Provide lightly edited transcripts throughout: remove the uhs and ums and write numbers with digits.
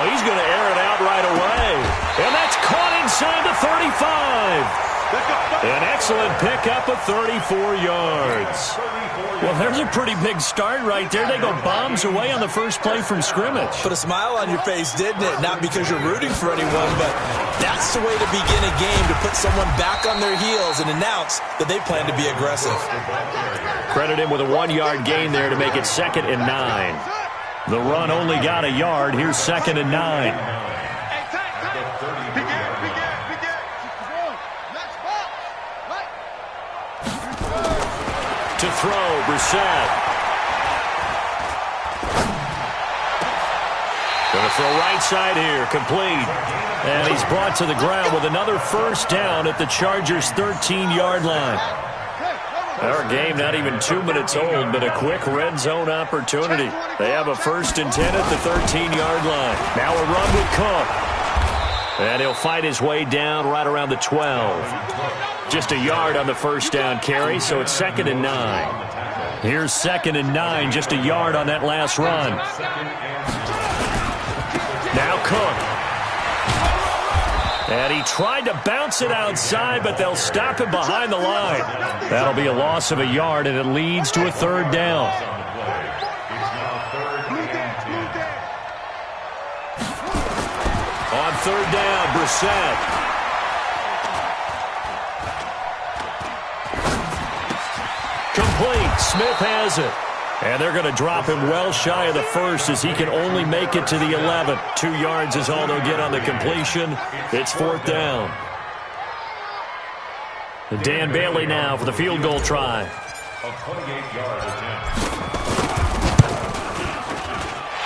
Oh, he's going to air it out right away. And that's caught inside the 35. An excellent pickup of 34 yards. Well, there's a pretty big start right there. They go bombs away on the first play from scrimmage. Put a smile on your face, didn't it? Not because you're rooting for anyone, but that's the way to begin a game, to put someone back on their heels and announce that they plan to be aggressive. Credit him with a 1-yard gain there to make it 2nd and 9. The run only got a yard. Here's 2nd and 9. To throw, Brissett. Going to throw right side here, complete. And he's brought to the ground with another first down at the Chargers' 13-yard line. Our game not even 2 minutes old, but a quick red zone opportunity. They have a 1st and 10 at the 13-yard line. Now a run with Cook. And he'll fight his way down right around the 12. Just a yard on the first down carry, so it's 2nd and 9. Here's 2nd and 9, just a yard on that last run. Now Cook. And he tried to bounce it outside, but they'll stop him behind the line. That'll be a loss of a yard, and it leads to a 3rd down. On 3rd down, Brissett. Complete. Smith has it. And they're going to drop him well shy of the 1st as he can only make it to the 11. 2 yards is all they'll get on the completion. It's 4th down. And Dan Bailey now for the field goal try.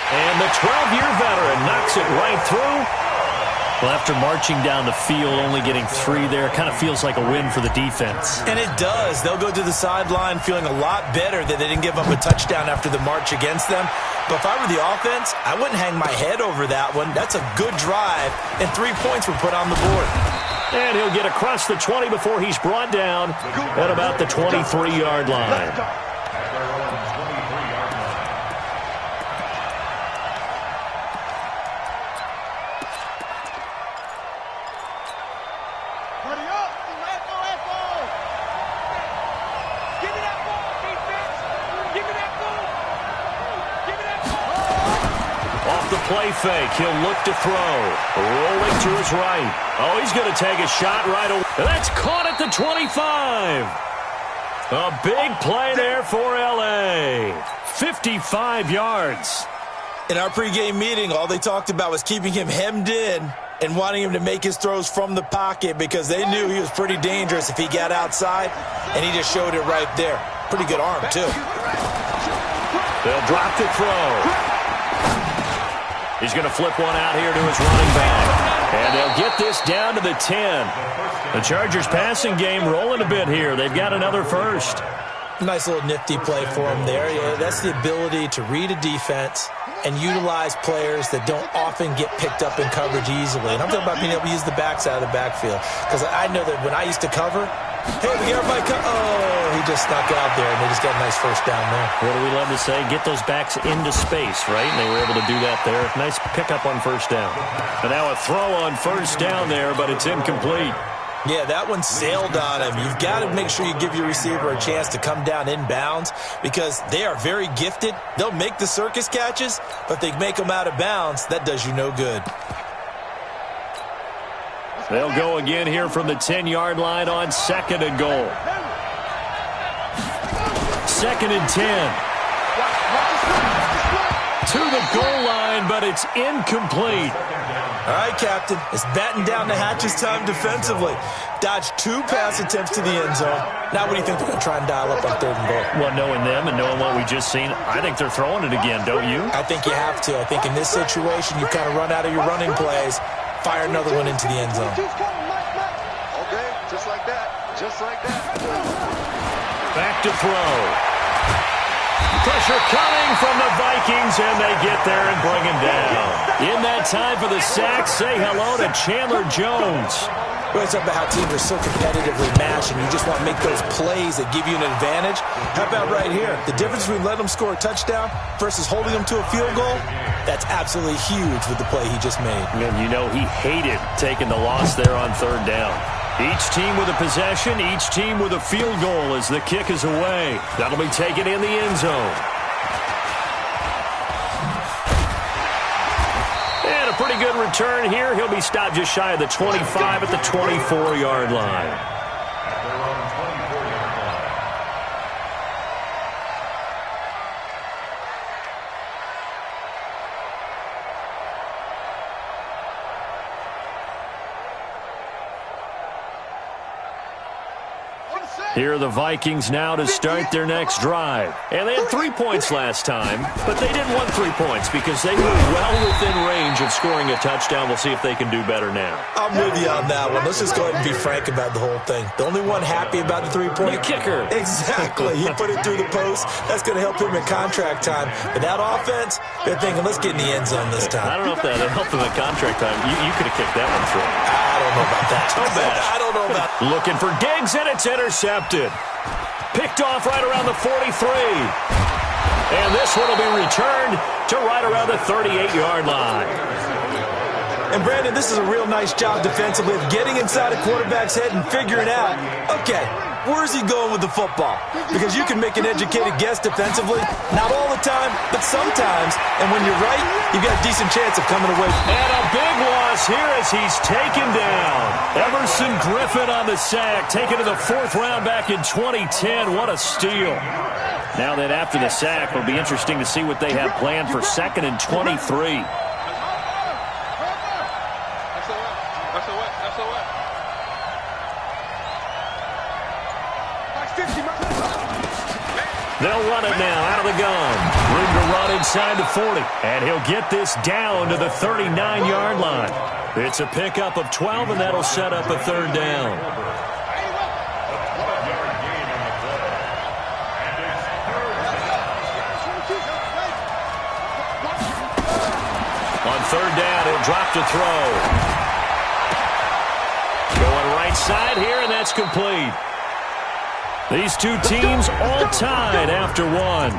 And the 12-year veteran knocks it right through. Well, after marching down the field, only getting 3 there, kind of feels like a win for the defense. And it does. They'll go to the sideline feeling a lot better that they didn't give up a touchdown after the march against them. But if I were the offense, I wouldn't hang my head over that one. That's a good drive, and 3 points were put on the board. And he'll get across the 20 before he's brought down at about the 23-yard line. Play fake. He'll look to throw. Rolling to his right. Oh, he's going to take a shot right away. That's caught at the 25. A big play there for L.A. 55 yards. In our pregame meeting, all they talked about was keeping him hemmed in and wanting him to make his throws from the pocket because they knew he was pretty dangerous if he got outside, and he just showed it right there. Pretty good arm, too. They'll drop the throw. He's going to flip one out here to his running back. And they'll get this down to the 10. The Chargers passing game rolling a bit here. They've got another first. Nice little nifty play for him there. Yeah, that's the ability to read a defense and utilize players that don't often get picked up in coverage easily. And I'm talking about being able to use the backside of the backfield. Because I know that when I used to cover, hey, we got everybody he just snuck out there, and they just got a nice first down there. What do we love to say? Get those backs into space, right? And they were able to do that there. Nice pickup on first down. And now a throw on first down there, but it's incomplete. Yeah, that one sailed on him. You've got to make sure you give your receiver a chance to come down inbounds because they are very gifted. They'll make the circus catches, but they make them out of bounds. That does you no good. They'll go again here from the 10-yard line on 2nd and goal. 2nd and 10. To the goal line, but it's incomplete. All right, Captain. It's batten down the hatches time defensively. Dodged 2 pass attempts to the end zone. Now what do you think they're going to try and dial up on 3rd and goal? Well, knowing them and knowing what we just seen, I think they're throwing it again, don't you? I think you have to. I think in this situation, you kind of run out of your running plays, fire another one into the end zone. Okay, just like that. Just like that. Back to throw. Pressure coming from the Vikings, and they get there and bring him down. In that time for the sack, say hello to Chandler Jones. Well, it's about how teams are so competitively matched, and you just want to make those plays that give you an advantage. How about right here? The difference between letting them score a touchdown versus holding them to a field goal, that's absolutely huge with the play he just made. And you know he hated taking the loss there on third down. Each team with a possession, each team with a field goal as the kick is away. That'll be taken in the end zone. And a pretty good return here. He'll be stopped just shy of the 25 at the 24-yard line. Here are the Vikings now to start their next drive. And they had 3 points last time, but they didn't want 3 points because they were well within range of scoring a touchdown. We'll see if they can do better now. I'm with you on that one. Let's just go ahead and be frank about the whole thing. The only one happy about the 3-point... The kicker. Exactly. He put it through the post. That's going to help him in contract time. But that offense, they're thinking, let's get in the end zone this time. I don't know if that helped him in contract time. You could have kicked that one through. I don't know about that. So bad. I don't know about that. Looking for Diggs, and it's intercepted. Picked off right around the 43. And this one will be returned to right around the 38-yard line. And, Brandon, this is a real nice job defensively of getting inside a quarterback's head and figuring out, okay, where's he going with the football? Because you can make an educated guess defensively. Not all the time, but sometimes. And when you're right, you've got a decent chance of coming away. And a big loss here as he's taken down. Emerson Griffin on the sack, taken to the 4th round back in 2010. What a steal. Now that after the sack, it'll be interesting to see what they have planned for 2nd and 23. They'll run it now out of the gun. Room to run inside the 40. And he'll get this down to the 39-yard line. It's a pickup of 12, and that'll set up a 3rd down. On 3rd down, he'll drop to throw. Going right side here, and that's complete. These two teams all tied after one.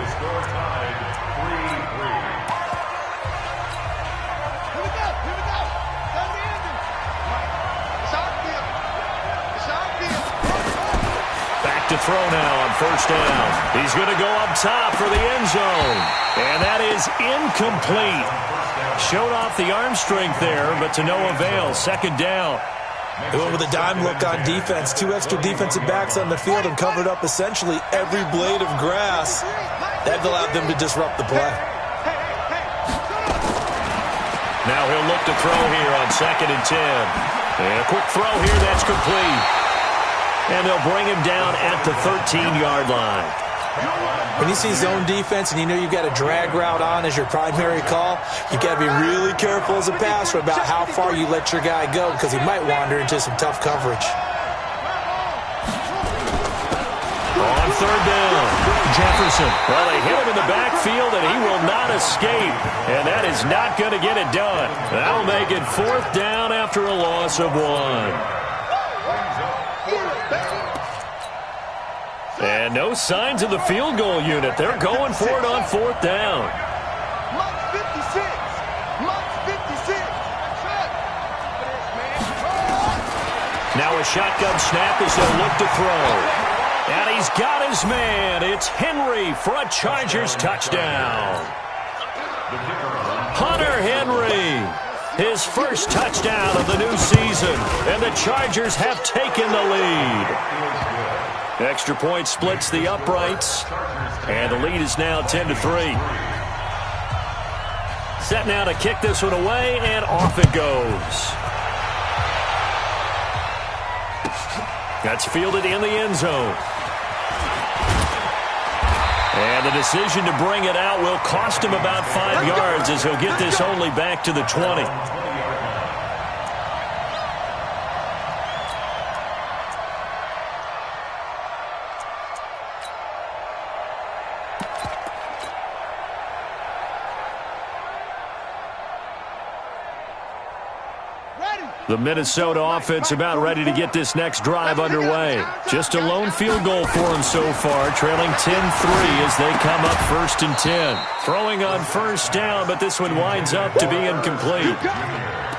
Back to throw now on 1st down. He's going to go up top for the end zone. And that is incomplete. Showed off the arm strength there, but to no avail. 2nd down. They went with a dime look on defense. 2 extra defensive backs on the field and covered up essentially every blade of grass. That allowed them to disrupt the play. Now he'll look to throw here on 2nd and 10. And a quick throw here, that's complete. And they'll bring him down at the 13-yard line. When you see zone defense and you know you've got a drag route on as your primary call, you've got to be really careful as a passer about how far you let your guy go because he might wander into some tough coverage. On 3rd down, Jefferson. Well, they hit him in the backfield, and he will not escape. And that is not going to get it done. That'll make it 4th down after a loss of 1. And no signs of the field goal unit. They're going for it on 4th down. Now a shotgun snap as they'll look to throw. And he's got his man. It's Henry for a Chargers touchdown. Hunter Henry, his first touchdown of the new season. And the Chargers have taken the lead. Extra point splits the uprights, and the lead is now 10-3. Set now to kick this one away, and off it goes. That's fielded in the end zone. And the decision to bring it out will cost him about 5 yards as he'll get this only back to the 20. The Minnesota offense about ready to get this next drive underway. Just a lone field goal for them so far, trailing 10-3 as they come up 1st and 10. Throwing on first down, but this one winds up to be incomplete.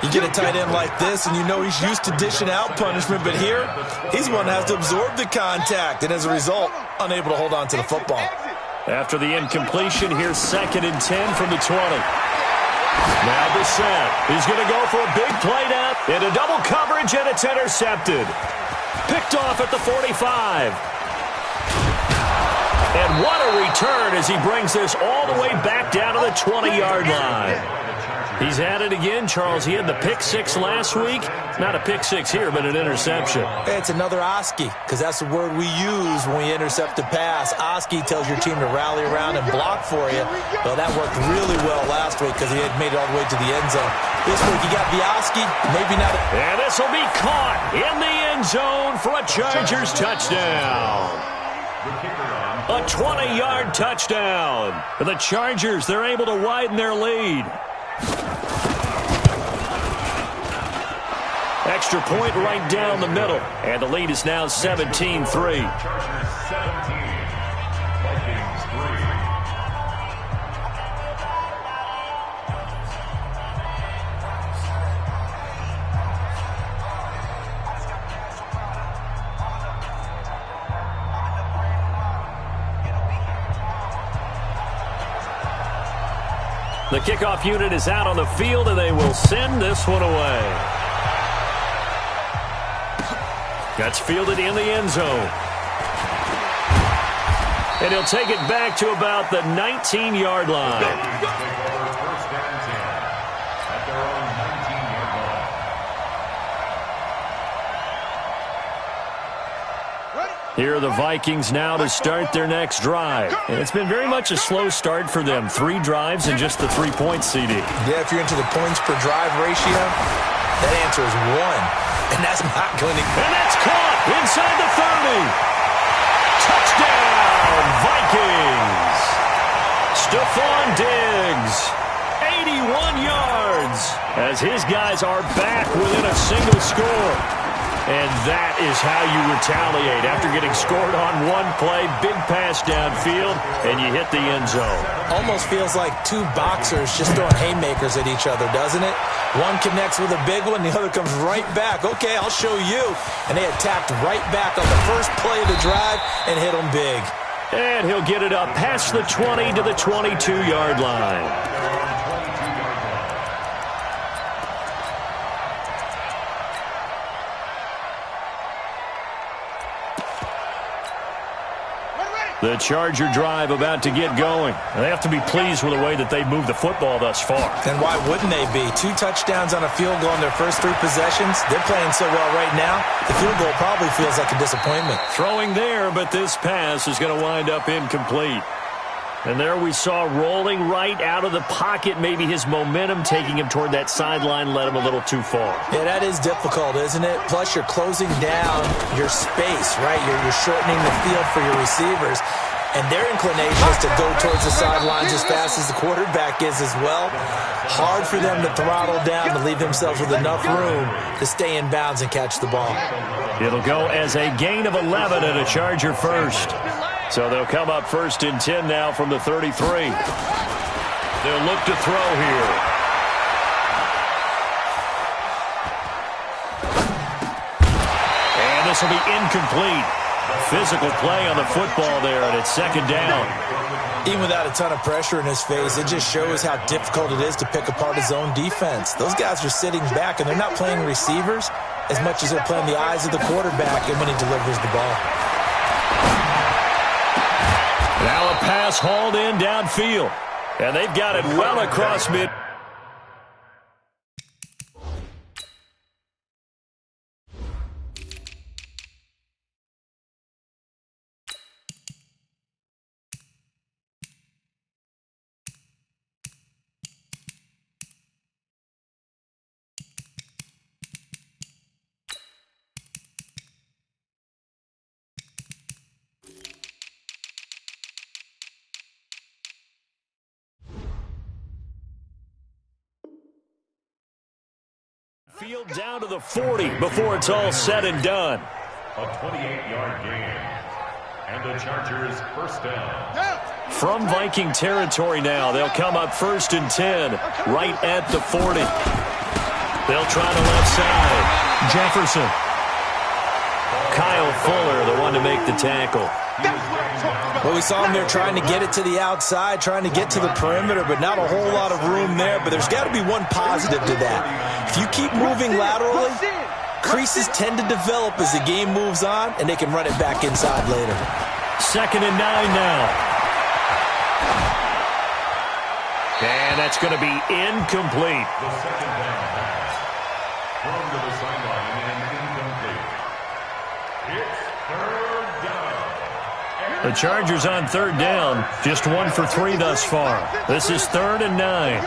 You get a tight end like this, and you know he's used to dishing out punishment, but here, he's the one that has to absorb the contact, and as a result, unable to hold on to the football. After the incompletion, here's 2nd and 10 from the 20. Now Bissett. He's going to go for a big play down into double coverage, and it's intercepted. Picked off at the 45. And what a return as he brings this all the way back down to the 20-yard line. He's at it again, Charles. He had the pick 6 last week. Not a pick 6 here, but an interception. It's another Oski, because that's the word we use when we intercept a pass. Oski tells your team to rally around and block for you. Well, that worked really well last week because he had made it all the way to the end zone. This week he got the Oski, maybe not. And this will be caught in the end zone for a Chargers touchdown. A 20-yard touchdown. For the Chargers, they're able to widen their lead. Extra point right down the middle. And the lead is now 17-3. The kickoff unit is out on the field, and they will send this one away. That's fielded in the end zone. And he'll take it back to about the 19-yard line. Here are the Vikings now to start their next drive. And it's been very much a slow start for them. 3 drives and just the 3 points, CD. Yeah, if you're into the points per drive ratio, that answer is 1. And that's not going to... And that's caught inside the 30. Touchdown, Vikings. Stephon Diggs, 81 yards, as his guys are back within a single score. And that is how you retaliate. After getting scored on one play, big pass downfield, and you hit the end zone. Almost feels like 2 boxers just throwing haymakers at each other, doesn't it? One connects with a big one, the other comes right back. Okay, I'll show you. And they attacked right back on the first play of the drive and hit them big. And he'll get it up past the 20 to the 22-yard line. The Charger drive about to get going. They have to be pleased with the way that they've moved the football thus far. And why wouldn't they be? 2 touchdowns on a field goal in their first 3 possessions. They're playing so well right now, the field goal probably feels like a disappointment. Throwing there, but this pass is going to wind up incomplete. And there we saw rolling right out of the pocket. Maybe his momentum taking him toward that sideline led him a little too far. Yeah, that is difficult, isn't it? Plus, you're closing down your space, right? You're shortening the field for your receivers. And their inclination is to go towards the sidelines as fast as the quarterback is as well. Hard for them to throttle down to leave themselves with enough room to stay in bounds and catch the ball. It'll go as a gain of 11 and a Charger first. So they'll come up 1st and 10 now from the 33. They'll look to throw here. And this will be incomplete. Physical play on the football there, and it's 2nd down. Even without a ton of pressure in his face, it just shows how difficult it is to pick apart his own defense. Those guys are sitting back, and they're not playing receivers as much as they're playing the eyes of the quarterback and when he delivers the ball. Now a pass hauled in downfield. And they've got it well across mid. field down to the 40 before it's all said and done. A 28-yard gain. And the Chargers first down. From Viking territory now, they'll come up 1st and 10, right at the 40. They'll try the left side. Jefferson. Kyle Fuller, the one to make the tackle. Well, we saw him there trying to get it to the outside, trying to get to the perimeter, but not a whole lot of room there. But there's got to be one positive to that. If you keep moving laterally, creases tend to develop as the game moves on, and they can run it back inside later. 2nd and 9 now. And that's going to be incomplete. The second down pass. Thrown to the sideline and incomplete. It's 3rd down. The Chargers on 3rd down, just 1 for 3 thus far. This is 3rd and 9.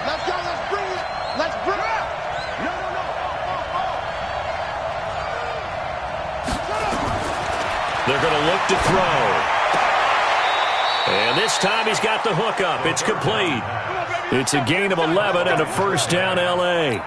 Let's go, let's bring it. Let's bring it. No. They're going to look to throw. And this time he's got the hook up. It's complete. It's a gain of 11 and a 1st down L.A.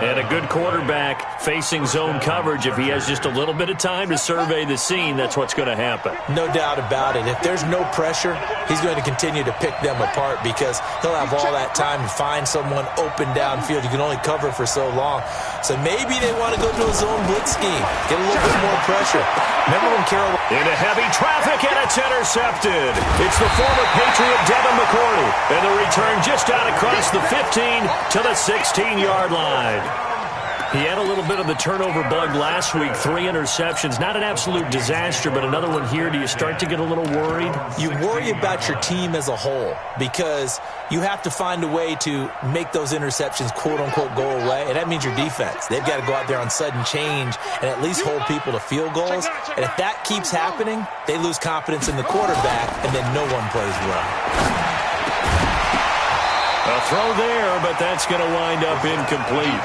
And a good quarterback facing zone coverage. If he has just a little bit of time to survey the scene, that's what's going to happen. No doubt about it. If there's no pressure, he's going to continue to pick them apart because he'll have all that time to find someone open downfield. You can only cover for so long. So maybe they want to go to a zone blitz scheme, get a little bit more pressure. Remember when Carroll... Into heavy traffic, and it's intercepted. It's the former Patriot Devin McCourty. And the return just out across the 15 to the 16-yard line. He had a little bit of the turnover bug last week, 3 interceptions. Not an absolute disaster, but another one here. Do you start to get a little worried? You worry about your team as a whole because you have to find a way to make those interceptions, quote-unquote, go away, and that means your defense. They've got to go out there on sudden change and at least hold people to field goals. And if that keeps happening, they lose confidence in the quarterback, and then no one plays well. A throw there, but that's going to wind up incomplete.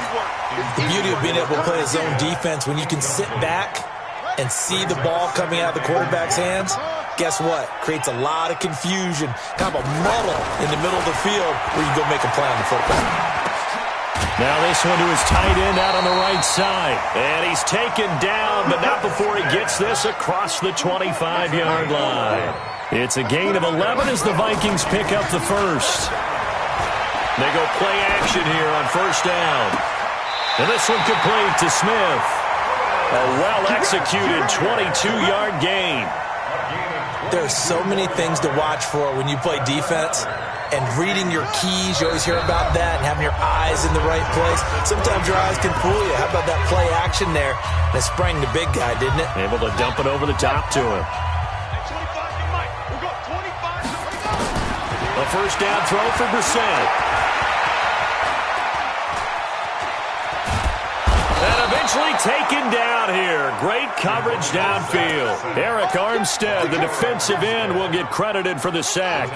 The beauty of being able to play a zone defense, when you can sit back and see the ball coming out of the quarterback's hands, guess what? Creates a lot of confusion, kind of a muddle in the middle of the field where you go make a play on the football. Now this one to his tight end out on the right side. And he's taken down, but not before he gets this across the 25-yard line. It's a gain of 11 as the Vikings pick up the first. They go play action here on 1st down. And this one complete to Smith. A well-executed 22-yard gain. There are so many things to watch for when you play defense. And reading your keys, you always hear about that, and having your eyes in the right place. Sometimes your eyes can fool you. How about that play action there? That sprang the big guy, didn't it? Able to dump it over the top to him. A 1st down throw for Brissett. And eventually taken down here. Great coverage downfield. Eric Armstead, the defensive end, will get credited for the sack.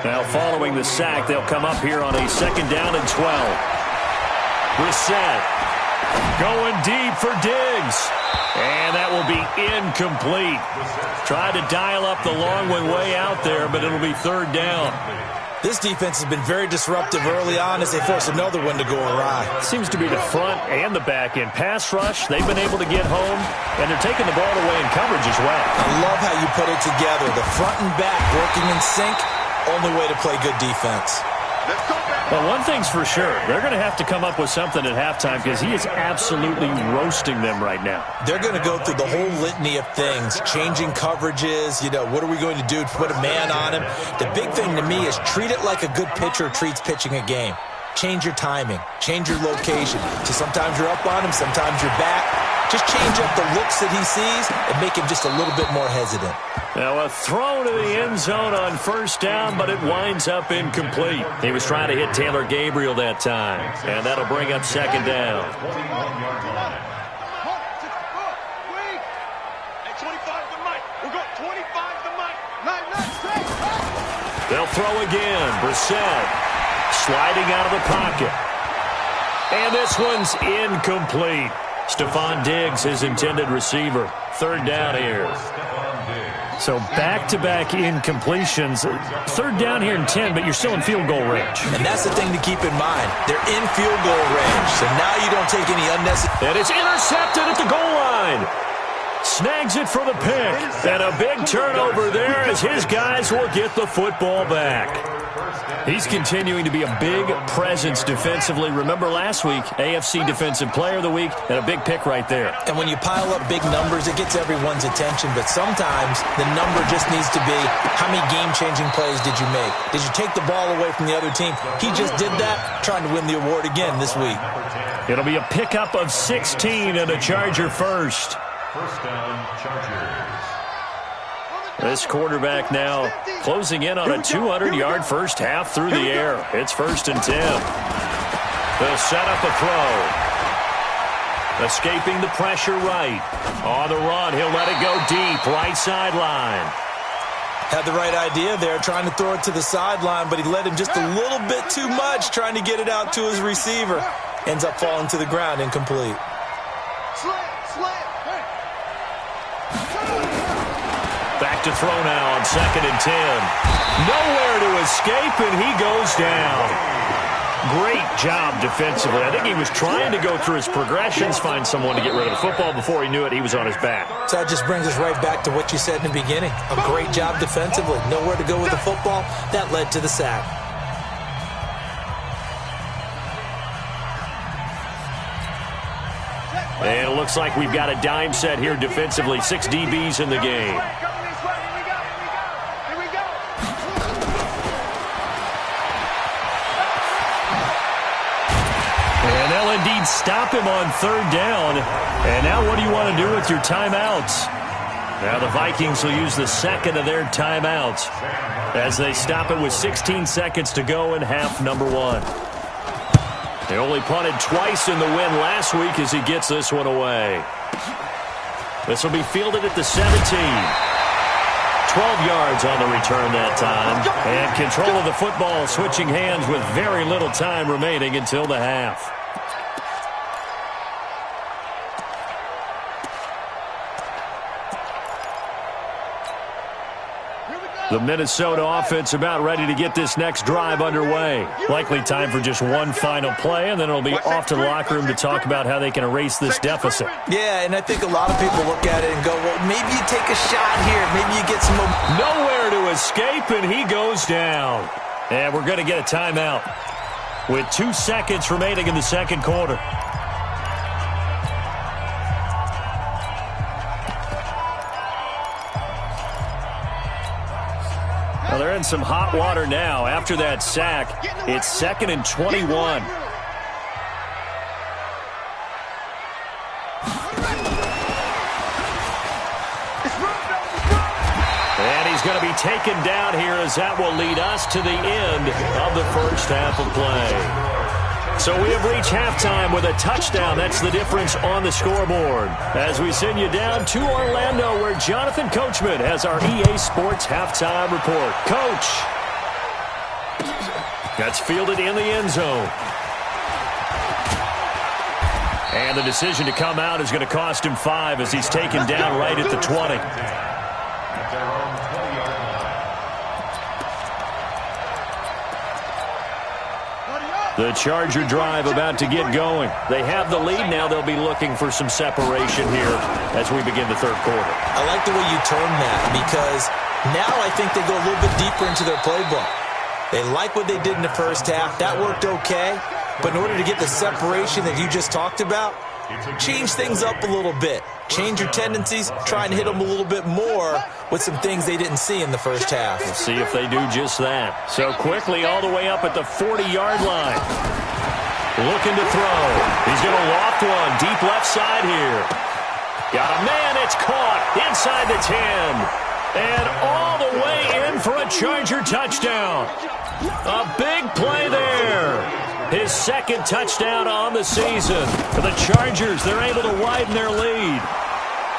Now following the sack, they'll come up here on a 2nd down and 12. Brissett going deep for Diggs. And that will be incomplete. Tried to dial up the long way out there, but it'll be 3rd down. This defense has been very disruptive early on as they force another one to go awry. Seems to be the front and the back end. Pass rush, they've been able to get home, and they're taking the ball away in coverage as well. I love how you put it together. The front and back working in sync, only way to play good defense. Well, one thing's for sure. They're going to have to come up with something at halftime because he is absolutely roasting them right now. They're going to go through the whole litany of things, changing coverages, what are we going to do to put a man on him? The big thing to me is treat it like a good pitcher treats pitching a game. Change your timing, change your location. So sometimes you're up on him, sometimes you're back. Just change up the looks that he sees and make him just a little bit more hesitant. Now a throw to the end zone on 1st down, but it winds up incomplete. He was trying to hit Taylor Gabriel that time, and that'll bring up 2nd down. They'll throw again. Brissett sliding out of the pocket. And this one's incomplete. Stephon Diggs, his intended receiver. 3rd down here. So back-to-back incompletions. Third down here in 10, but you're still in field goal range. And that's the thing to keep in mind. They're in field goal range, so now you don't take any unnecessary. And it's intercepted at the goal line. Snags it for the pick. And a big turnover there as his guys will get the football back. He's continuing to be a big presence defensively. Remember last week, AFC Defensive Player of the Week, and a big pick right there. And when you pile up big numbers, it gets everyone's attention. But sometimes the number just needs to be, how many game-changing plays did you make? Did you take the ball away from the other team? He just did that, trying to win the award again this week. It'll be a pickup of 16 and a Charger first. First down, Chargers. This quarterback now closing in on a 200-yard first half through the air. It's 1st and 10. They'll set up a throw. Escaping the pressure right. On the run, he'll let it go deep, right sideline. Had the right idea there, trying to throw it to the sideline, but he led him just a little bit too much, trying to get it out to his receiver. Ends up falling to the ground, incomplete. Back to throw now on 2nd and 10. Nowhere to escape, and he goes down. Great job defensively. I think he was trying to go through his progressions, find someone to get rid of the football. Before he knew it, he was on his back. So that just brings us right back to what you said in the beginning. A great job defensively. Nowhere to go with the football. That led to the sack. And it looks like we've got a dime set here defensively. 6 DBs in the game. And they'll indeed stop him on 3rd down. And now what do you want to do with your timeouts? Now the Vikings will use the 2nd of their timeouts as they stop it with 16 seconds to go in half number 1. They only punted twice in the win last week as he gets this one away. This will be fielded at the 17. 12 yards on the return that time. And control of the football switching hands with very little time remaining until the half. The Minnesota offense about ready to get this next drive underway. Likely time for just one final play, and then it'll be off to the locker room to talk about how they can erase this deficit. Yeah, and I think a lot of people look at it and go, well, maybe you take a shot here. Maybe you get some... Nowhere to escape, and he goes down. And we're going to get a timeout with 2 seconds remaining in the second quarter. Well, they're in some hot water now. After that sack, it's 2nd and 21. And he's going to be taken down here as that will lead us to the end of the first half of play. So we have reached halftime with a touchdown. That's the difference on the scoreboard. As we send you down to Orlando, where Jonathan Coachman has our EA Sports halftime report. Coach. That's fielded in the end zone. And the decision to come out is going to cost him 5 as he's taken down right at the 20. The Charger drive about to get going. They have the lead now. They'll be looking for some separation here as we begin the third quarter. I like the way you term that because now I think they go a little bit deeper into their playbook. They like what they did in the first half. That worked okay. But in order to get the separation that you just talked about, change things up a little bit. Change your tendencies, try and hit them a little bit more with some things they didn't see in the first half. We'll see if they do just that. So quickly all the way up at the 40-yard line. Looking to throw. He's going to loft one deep left side here. Got a man, it's caught inside the 10. And all the way in for a Charger touchdown. A big play there. His 2nd touchdown on the season. For the Chargers, they're able to widen their lead.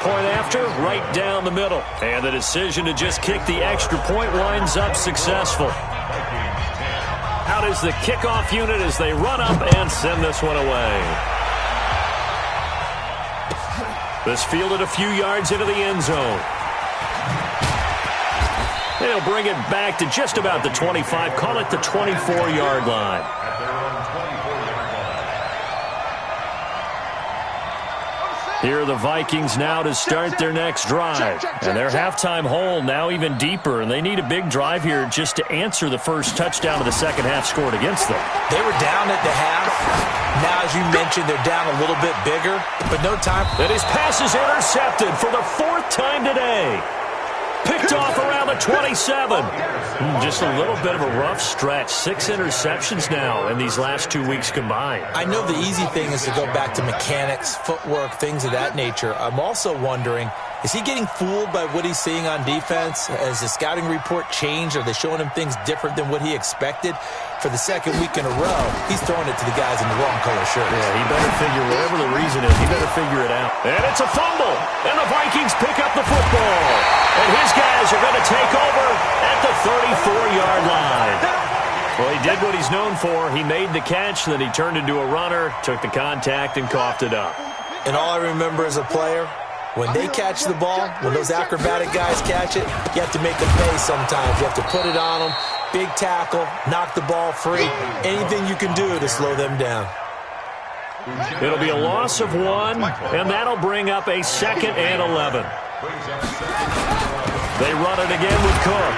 Point after, right down the middle. And the decision to just kick the extra point winds up successful. Out is the kickoff unit as they run up and send this one away. This fielded a few yards into the end zone. They'll bring it back to just about the 25. Call it the 24-yard line. At their own 24-yard line. Here are the Vikings now to start their next drive. And their halftime hole now even deeper, and they need a big drive here just to answer the first touchdown of the second half scored against them. They were down at the half. Now, as you mentioned, they're down a little bit bigger, but no time. And his pass is intercepted for the fourth time today. Picked off around the 27. Just a little bit of a rough stretch. 6 interceptions now in these last 2 weeks combined. I know the easy thing is to go back to mechanics, footwork, things of that nature. I'm also wondering, is he getting fooled by what he's seeing on defense? Has the scouting report changed? Are they showing him things different than what he expected? For the second week in a row, he's throwing it to the guys in the wrong color shirts. Yeah, he better figure, whatever the reason is, he better figure it out. And it's a fumble, and the Vikings pick up the football. And his guys are going to take over at the 34-yard line. Well, he did what he's known for. He made the catch, then he turned into a runner, took the contact, and coughed it up. And all I remember as a player, when they catch the ball, when those acrobatic guys catch it, you have to make them pay sometimes. You have to put it on them, big tackle, knock the ball free, anything you can do to slow them down. It'll be a loss of 1, and that'll bring up a 2nd and 11. They run it again with Cook.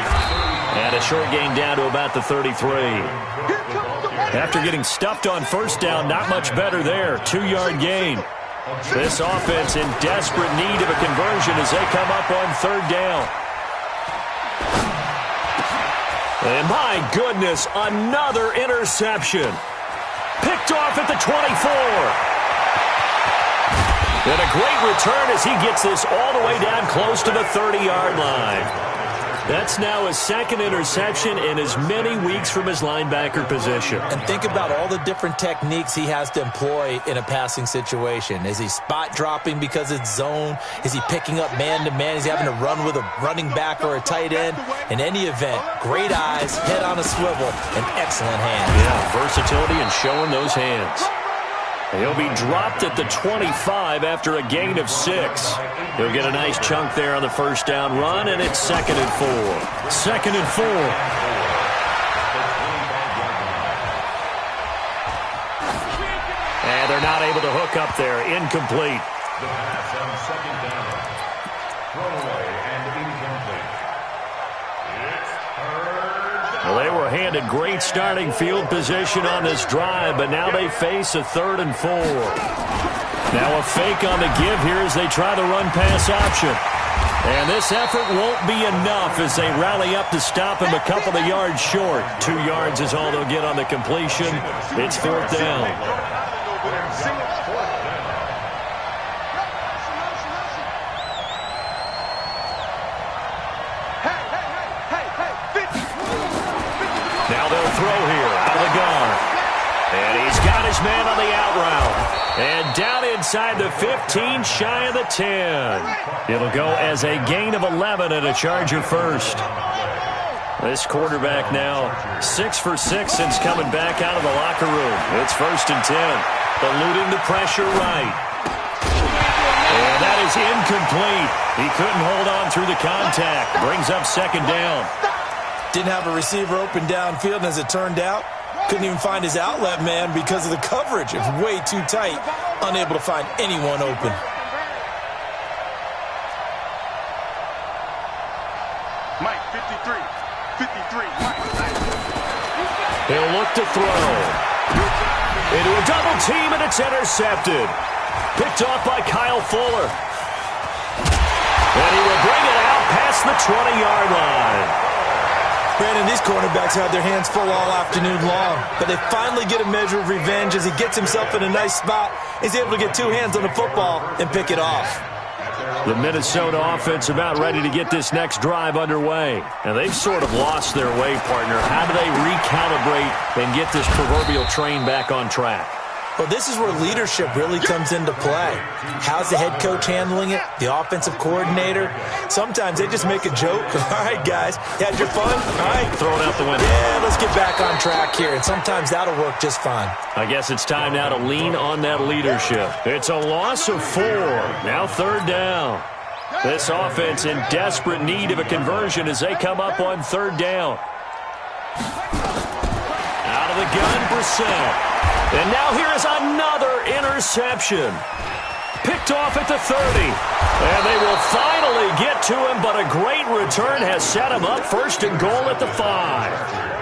And a short gain down to about the 33. After getting stuffed on first down, not much better there. 2-yard gain. This offense in desperate need of a conversion as they come up on 3rd down. And my goodness, another interception. Picked off at the 24. And a great return as he gets this all the way down close to the 30-yard line. That's now his 2nd interception in as many weeks from his linebacker position. And think about all the different techniques he has to employ in a passing situation. Is he spot dropping because it's zone? Is he picking up man-to-man? Is he having to run with a running back or a tight end? In any event, great eyes, head on a swivel, and excellent hands. Yeah, versatility and showing those hands. He'll be dropped at the 25 after a gain of 6. He'll get a nice chunk there on the first down run, and it's 2nd and 4. 2nd and 4. And they're not able to hook up there. Incomplete. The pass on 2nd down. Throwaway and incomplete. It's 3rd down. Well, they were handed great starting field position on this drive, but now they face a 3rd and 4. Now a fake on the give here as they try the run-pass option. And this effort won't be enough as they rally up to stop him a couple of yards short. 2 yards is all they'll get on the completion. It's 4th down. Now they'll throw here out of the gun. And he's got his man on the out route. And down inside the 15, shy of the 10. It'll go as a gain of 11 and a Charger first. This quarterback now 6 for 6 since coming back out of the locker room. It's 1st and 10. Eluding the pressure right. And that is incomplete. He couldn't hold on through the contact. Brings up 2nd down. Didn't have a receiver open downfield, and as it turned out, couldn't even find his outlet man because of the coverage. It was way too tight, unable to find anyone open. Mike, 53, Mike. He'll look to throw. Into a double team, and it's intercepted. Picked off by Kyle Fuller. And he will bring it out past the 20-yard line. Brandon, these cornerbacks had their hands full all afternoon long, but they finally get a measure of revenge as he gets himself in a nice spot. He's able to get 2 hands on the football and pick it off. The Minnesota offense about ready to get this next drive underway. And they've sort of lost their way, partner. How do they recalibrate and get this proverbial train back on track? Well, this is where leadership really comes into play. How's the head coach handling it? The offensive coordinator? Sometimes they just make a joke. All right, guys, you had your fun? All right. Throw it out the window. Yeah, let's get back on track here. And sometimes that'll work just fine. I guess it's time now to lean on that leadership. It's a loss of 4. Now 3rd down. This offense in desperate need of a conversion as they come up on third down. Out of the gun, Brissett. And now here is another interception. Picked off at the 30. And they will finally get to him, but a great return has set him up first and goal at the 5.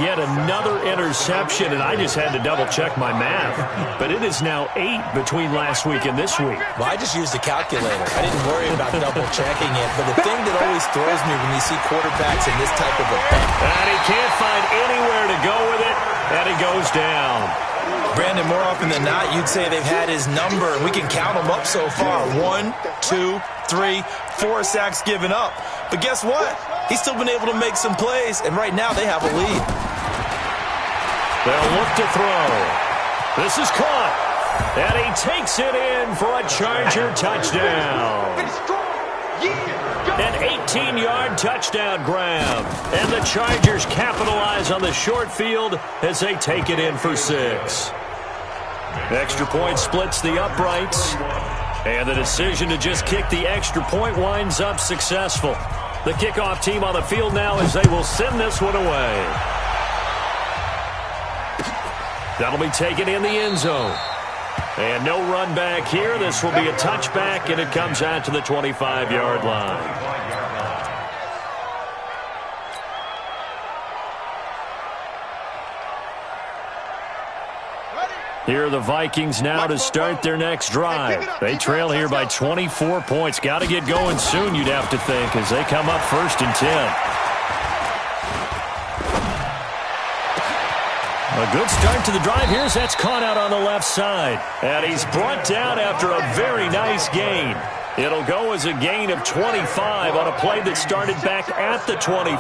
Yet another interception, and I just had to double-check my math. But it is now 8 between last week and this week. Well, I just used a calculator. I didn't worry about double-checking it. But the thing that always throws me when you see quarterbacks in this type of event. And he can't find anywhere to go with it, and he goes down. Brandon, more often than not, you'd say they've had his number, and we can count them up so far. 1, 2, 3, 4 sacks given up. But guess what? He's still been able to make some plays, and right now they have a lead. They'll look to throw. This is caught, and he takes it in for a Charger touchdown. An 18-yard touchdown grab, and the Chargers capitalize on the short field as they take it in for 6. Extra point splits the uprights, and the decision to just kick the extra point winds up successful. The kickoff team on the field now as they will send this one away. That'll be taken in the end zone. And no run back here. This will be a touchback, and it comes out to the 25-yard line. Here are the Vikings now to start their next drive. They trail here by 24 points. Got to get going soon, you'd have to think, as they come up 1st and 10. A good start to the drive. Here's that's caught out on the left side. And he's brought down after a very nice gain. It'll go as a gain of 25 on a play that started back at the 25.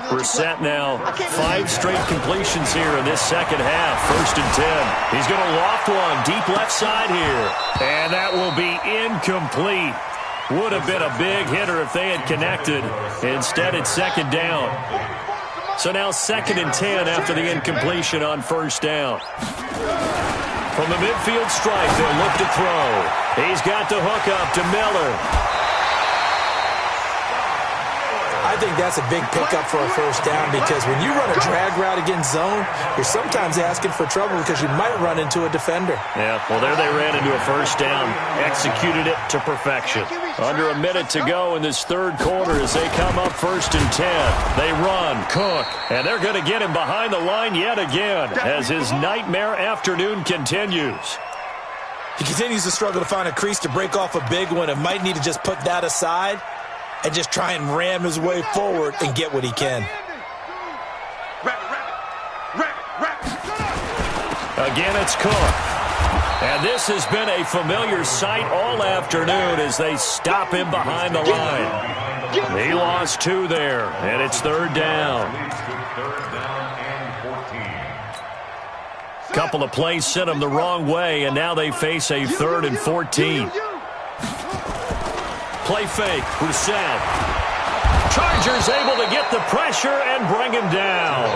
Brissett now 5 straight completions here in this second half. 1st and 10. He's going to loft one deep left side here. And that will be incomplete. Would have been a big hitter if they had connected. Instead, it's 2nd down. So now 2nd and 10 after the incompletion on 1st down. From the midfield stripe, they'll look to throw. He's got the hook up to Miller. I think that's a big pickup for a 1st down because when you run a drag route against zone, you're sometimes asking for trouble because you might run into a defender. Yeah, well, there they ran into a 1st down. Executed it to perfection. Under a minute to go in this 3rd quarter as they come up 1st and 10. They run, Cook, and they're going to get him behind the line yet again as his nightmare afternoon continues. He continues to struggle to find a crease to break off a big one and might need to just put that aside and just try and ram his way forward and get what he can. Again, it's Cook. And this has been a familiar sight all afternoon as they stop him behind the line. He lost 2 there, and it's 3rd down. Couple of plays sent him the wrong way, and now they face a 3rd and 14. Play fake, Brissett. Chargers able to get the pressure and bring him down.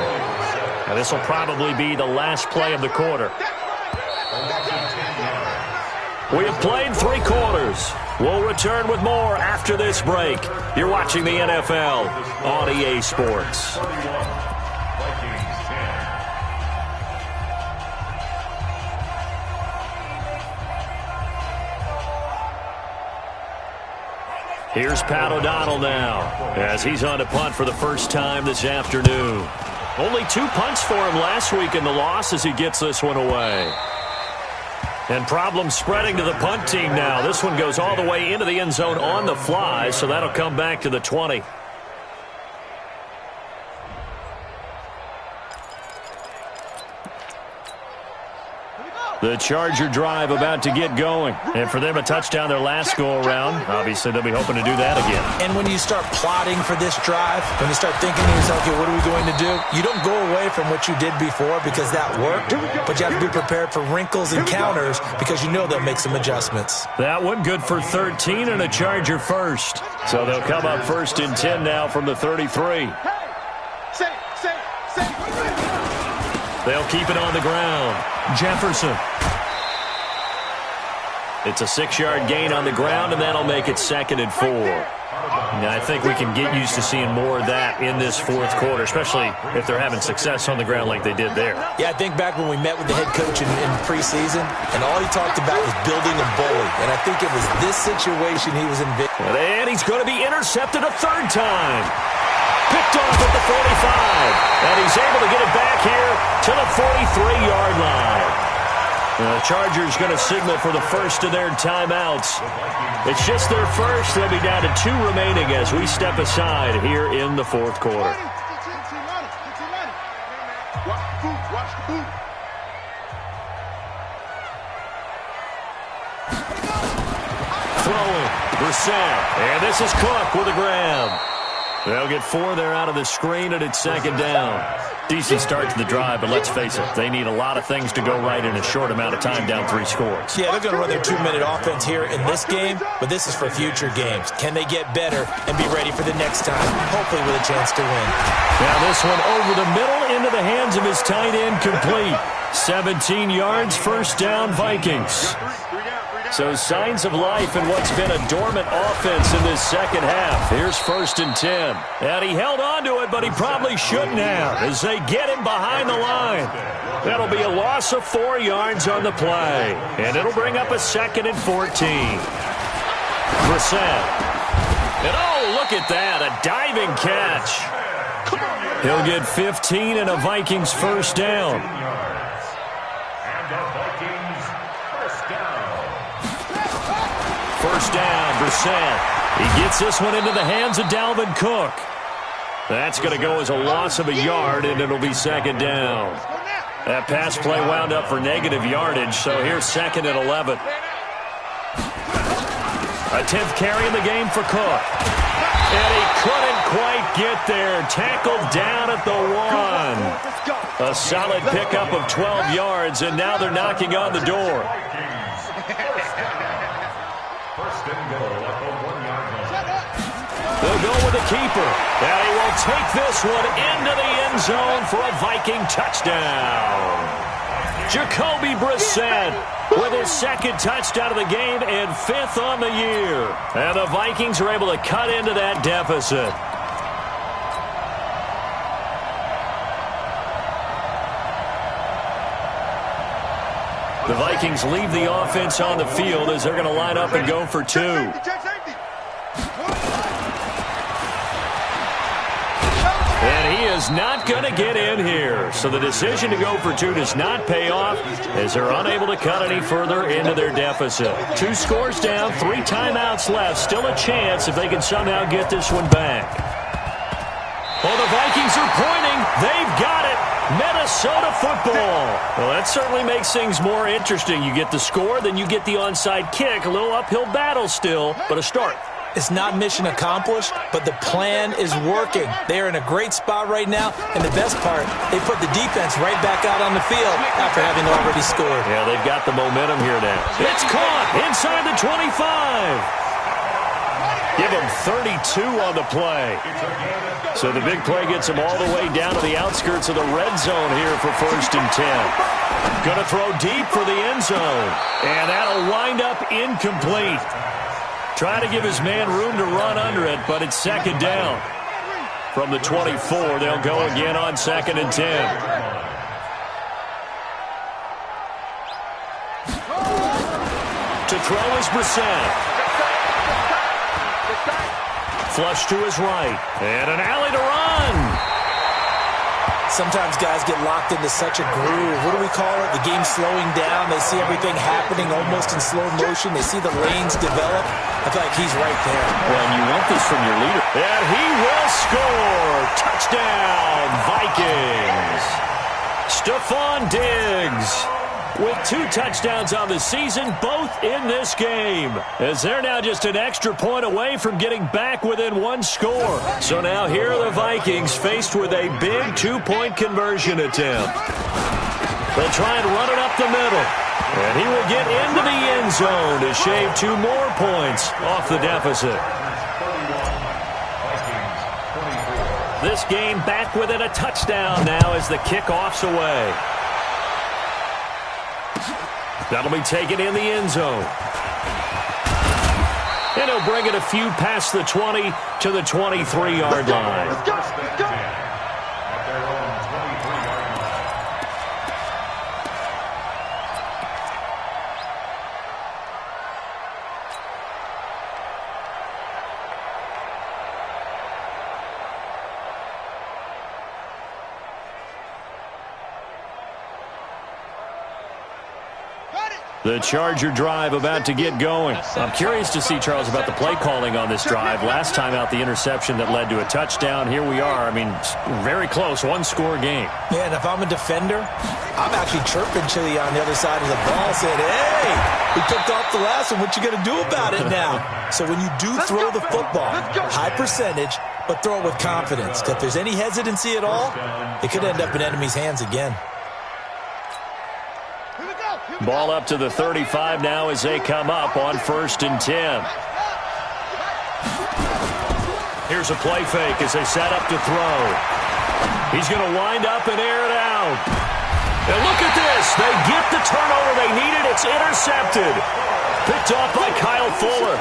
And this will probably be the last play of the quarter. We have played 3 quarters. We'll return with more after this break. You're watching the NFL on EA Sports. Here's Pat O'Donnell now as he's on to punt for the first time this afternoon. Only 2 punts for him last week in the loss as he gets this one away. And problems spreading to the punt team now. This one goes all the way into the end zone on the fly, so that'll come back to the 20. The Charger drive about to get going. And for them, a touchdown their last go-around. Obviously, they'll be hoping to do that again. And when you start plotting for this drive, when you start thinking to yourself, okay, what are we going to do? You don't go away from what you did before because that worked, but you have to be prepared for wrinkles and counters because you know they'll make some adjustments. That one good for 13 and a Charger first. So they'll come up 1st and 10 now from the 33. They'll keep it on the ground. Jefferson. It's a 6-yard gain on the ground, and that'll make it 2nd and 4. Now, I think we can get used to seeing more of that in this fourth quarter, especially if they're having success on the ground like they did there. Yeah, I think back when we met with the head coach in preseason, and all he talked about was building a bully. And I think it was this situation he was in. And he's going to be intercepted a 3rd time. Picked off at the 45. And he's able to get it back here to the 43-yard line. The Chargers going to signal for the first of their timeouts. It's just their first. They'll be down to 2 remaining as we step aside here in the fourth quarter. Throwing, Brissett. And this is Cook with a grab. They'll get 4 there out of the screen, and it's 2nd down. Decent start to the drive, but let's face it, they need a lot of things to go right in a short amount of time, down 3 scores. Yeah, they're going to run their 2-minute offense here in this game, but this is for future games. Can they get better and be ready for the next time, hopefully with a chance to win? Now this one over the middle into the hands of his tight end, complete. 17 yards, 1st down, Vikings. So signs of life in what's been a dormant offense in this second half. Here's 1st and 10. And he held on to it, but he probably shouldn't have as they get him behind the line. That'll be a loss of 4 yards on the play. And it'll bring up a 2nd and 14. Brissett. And oh, look at that, a diving catch. He'll get 15 and a Vikings 1st down. First down, Brissett. He gets this one into the hands of Dalvin Cook. That's going to go as a loss of a yard, and it'll be 2nd down. That pass play wound up for negative yardage, so here's 2nd and 11. A 10th carry in the game for Cook. And he couldn't quite get there. Tackled down at the 1. A solid pickup of 12 yards, and now they're knocking on the door. They'll go with the keeper. And he will take this one into the end zone for a Viking touchdown. Jacoby Brissett with his 2nd touchdown of the game and 5th on the year. And the Vikings are able to cut into that deficit. The Vikings leave the offense on the field as they're going to line up and go for 2. And he is not going to get in here. So the decision to go for 2 does not pay off as they're unable to cut any further into their deficit. 2 scores down, 3 timeouts left. Still a chance if they can somehow get this one back. Well, the Vikings are pointing. They've got it. Minnesota football. Well, that certainly makes things more interesting. You get the score, then you get the onside kick. A little uphill battle still, but a start. It's not mission accomplished, but the plan is working. They are in a great spot right now, and the best part, they put the defense right back out on the field after having already scored. Yeah, they've got the momentum here now. It's caught inside the 25. Give them 32 on the play. So the big play gets them all the way down to the outskirts of the red zone here for 1st and 10. Going to throw deep for the end zone. And that'll wind up incomplete. Trying to give his man room to run under it, but it's 2nd down. From the 24, they'll go again on 2nd and 10. To throw is Brissett. Flush to his right. And an alley to run. Sometimes guys get locked into such a groove. What do we call it? The game's slowing down. They see everything happening almost in slow motion. They see the lanes develop. I feel like he's right there. Well, and you want this from your leader. And he will score. Touchdown, Vikings. Stephon Diggs with 2 touchdowns on the season, both in this game, as they're now just an extra point away from getting back within 1 score. So now here are the Vikings faced with a big 2-point conversion attempt. They'll try and run it up the middle, and he will get into the end zone to shave 2 more points off the deficit. This game back within a touchdown now as the kickoff's away. That'll be taken in the end zone. And he'll bring it a few past the 20 to the 23-yard line. Let's go. Let's go. At their own 23-yard line. The Charger drive about to get going. I'm curious to see, Charles, about the play calling on this drive. Last time out, the interception that led to a touchdown. Here we are. I mean, very close, one-score game. Yeah, and if I'm a defender, I'm actually chirping Chili on the other side of the ball, saying, hey, we picked off the last one. What you going to do about it now? So when you do throw the football, high percentage, but throw it with confidence. If there's any hesitancy at all, it could end up in enemy's hands again. Ball up to the 35 now as they come up on 1st and 10. Here's a play fake as they set up to throw. He's going to wind up and air it out. And look at this. They get the turnover they needed. It's intercepted. Picked off by Kyle Fuller.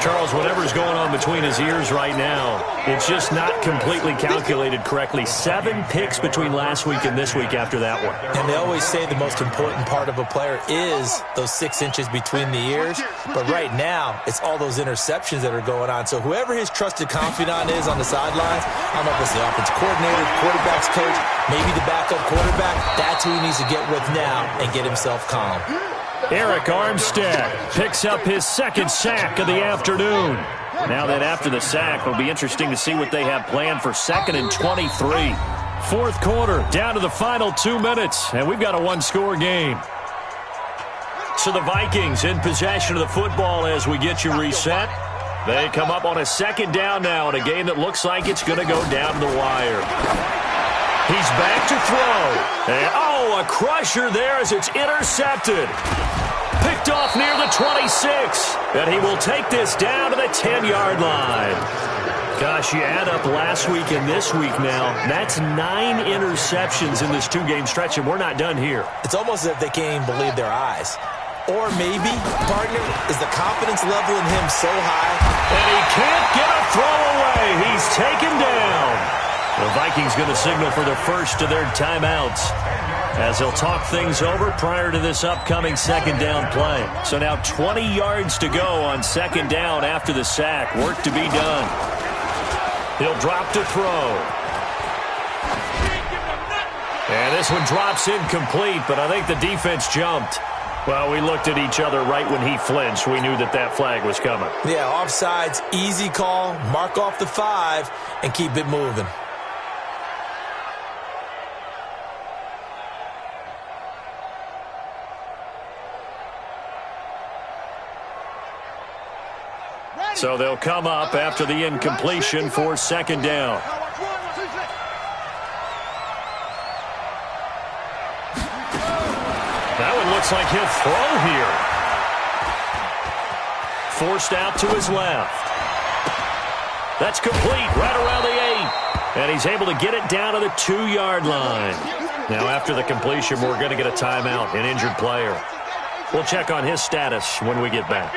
Charles, whatever's going on between his ears right now, it's just not completely calculated correctly. 7 picks between last week and this week after that one. And they always say the most important part of a player is those 6 inches between the ears. But right now, it's all those interceptions that are going on. So whoever his trusted confidant is on the sidelines, I don't know if it's the offensive coordinator, quarterback's coach, maybe the backup quarterback, that's who he needs to get with now and get himself calm. Eric Armstead picks up his 2nd sack of the afternoon. Now that after the sack, it'll be interesting to see what they have planned for 2nd and 23. 4th quarter, down to the final 2 minutes, and we've got a one-score game. So the Vikings in possession of the football as we get you reset. They come up on a 2nd down now in a game that looks like it's going to go down to the wire. He's back to throw. And, a crusher there as it's intercepted. Picked off near the 26. And he will take this down to the 10-yard line. Gosh, you add up last week and this week now. That's 9 interceptions in this 2-game stretch, and we're not done here. It's almost as if they can't even believe their eyes. Or maybe, partner, is the confidence level in him so high. And he can't get a throw away. He's taken down. The Vikings going to signal for the first of their timeouts as they'll talk things over prior to this upcoming 2nd down play. So now 20 yards to go on 2nd down after the sack. Work to be done. He'll drop to throw. And this one drops incomplete, but I think the defense jumped. Well, we looked at each other right when he flinched. We knew that that flag was coming. Yeah, offsides, easy call, mark off the 5, and keep it moving. So they'll come up after the incompletion for 2nd down. That one looks like he'll throw here. Forced out to his left. That's complete right around the 8. And he's able to get it down to the 2-yard line. Now after the completion, we're going to get a timeout, an injured player. We'll check on his status when we get back.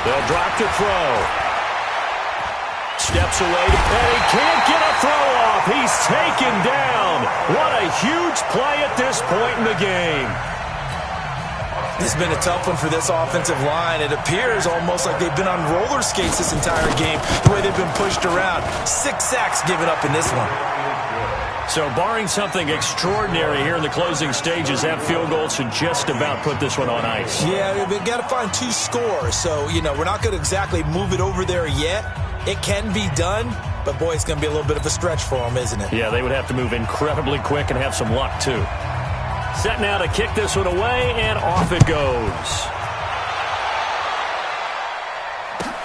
They'll drop to throw. Steps away, and he can't get a throw off. He's taken down. What a huge play at this point in the game. This has been a tough one for this offensive line. It appears almost like they've been on roller skates this entire game, the way they've been pushed around. 6 sacks given up in this one. So barring something extraordinary here in the closing stages, that field goal should just about put this one on ice. Yeah, they've got to find 2 scores. So, we're not going to exactly move it over there yet. It can be done, but, boy, it's going to be a little bit of a stretch for them, isn't it? Yeah, they would have to move incredibly quick and have some luck, too. Set now to kick this one away, and off it goes.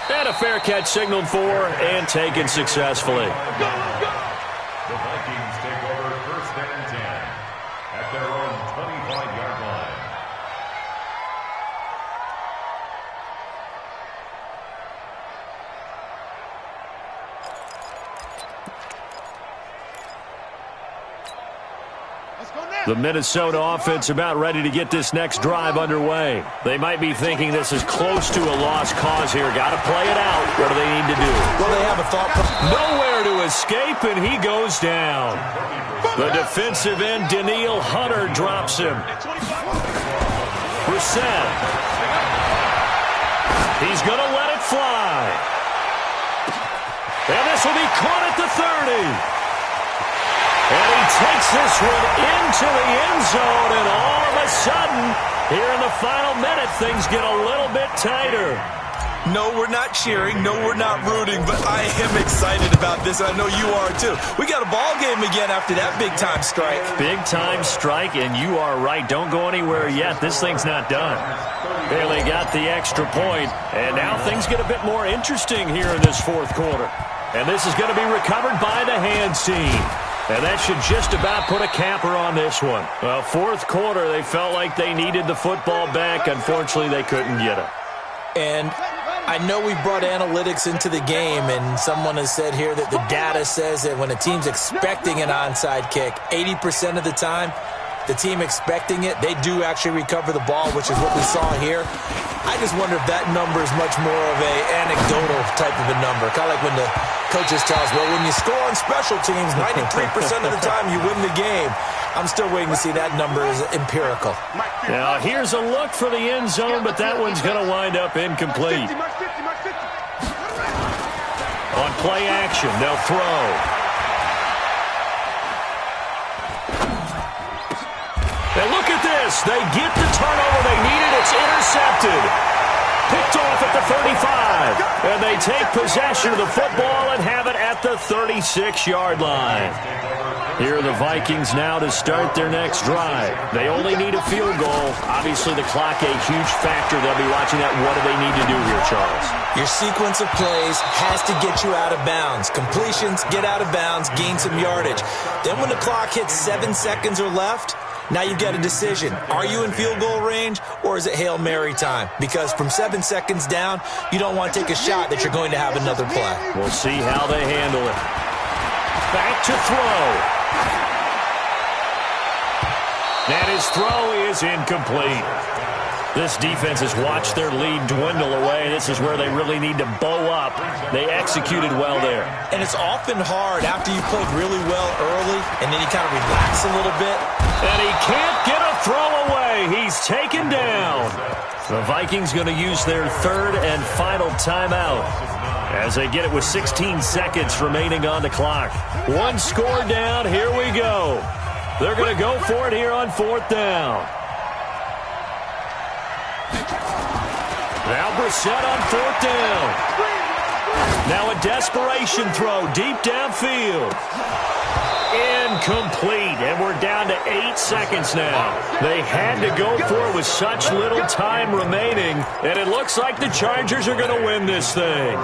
And a fair catch signaled for and taken successfully. The Vikings take over 1st and 10 at their own 25-yard line. The Minnesota offense about ready to get this next drive underway. They might be thinking this is close to a lost cause here. Got to play it out. What do they need to do? Well, they have a thought. Nowhere to escape, and he goes down. The defensive end, Daniil Hunter, drops him. Brissett. He's going to let it fly. And this will be caught at the 30. And he takes this one into the end zone, and all of a sudden, here in the final minute, things get a little bit tighter. No, we're not cheering. No, we're not rooting, but I am excited about this. I know you are, too. We got a ball game again after that big-time strike. Big-time strike, and you are right. Don't go anywhere yet. This thing's not done. Bailey got the extra point, and now things get a bit more interesting here in this fourth quarter. And this is going to be recovered by the hands team. And that should just about put a capper on this one. Well, fourth quarter, they felt like they needed the football back. Unfortunately, they couldn't get it. And I know we brought analytics into the game, and someone has said here that the data says that when a team's expecting an onside kick, 80% of the time, the team expecting it, they do actually recover the ball, which is what we saw here. I just wonder if that number is much more of an anecdotal type of a number. Kind of like when the coaches tell us, well, when you score on special teams, 93% of the time you win the game. I'm still waiting to see that number is empirical. Now, here's a look for the end zone, but that one's going to wind up incomplete. On play action, they'll throw. And look at this. They get the turnover they needed. It's intercepted. Picked off at the 35. And they take possession of the football and have it at the 36-yard line. Here are the Vikings now to start their next drive. They only need a field goal. Obviously, the clock a huge factor. They'll be watching that. What do they need to do here, Charles? Your sequence of plays has to get you out of bounds. Completions, get out of bounds, gain some yardage. Then when the clock hits 7 seconds or left, now you've got a decision. Are you in field goal range, or is it Hail Mary time? Because from 7 seconds down, you don't want to take a shot that you're going to have another play. We'll see how they handle it. Back to throw. And his throw is incomplete. This defense has watched their lead dwindle away. This is where they really need to bow up. They executed well there. And it's often hard after you played really well early, and then you kind of relax a little bit. And he can't get a throw away. He's taken down. The Vikings going to use their third and final timeout as they get it with 16 seconds remaining on the clock. One score down. Here we go. They're going to go for it here on fourth down. Now Brissett on fourth down. Now a desperation throw deep downfield. Incomplete, and we're down to 8 seconds now. They had to go for it with such little time remaining, and it looks like the Chargers are going to win this thing.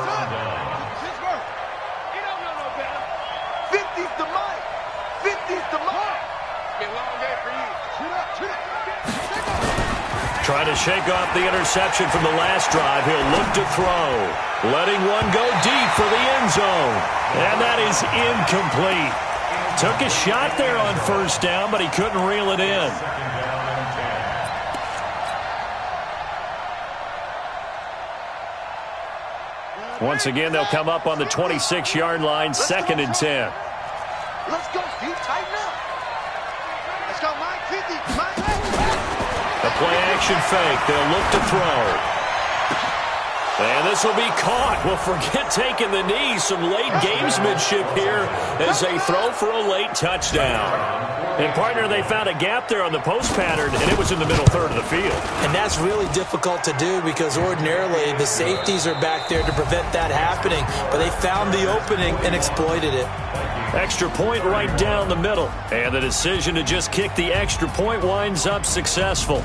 Trying to shake off the interception from the last drive. He'll look to throw. Letting one go deep for the end zone. And that is incomplete. Took a shot there on first down, but he couldn't reel it in. Once again, they'll come up on the 26-yard line, 2nd and 10. Let's go, Steve. Tighten up. Let's go, Mike 50. Mike 50. A play-action fake. They'll look to throw. And this will be caught. Well, forget taking the knee. Some late gamesmanship here as they throw for a late touchdown. And, partner, they found a gap there on the post pattern, and it was in the middle third of the field. And that's really difficult to do because ordinarily the safeties are back there to prevent that happening. But they found the opening and exploited it. Extra point right down the middle. And the decision to just kick the extra point winds up successful.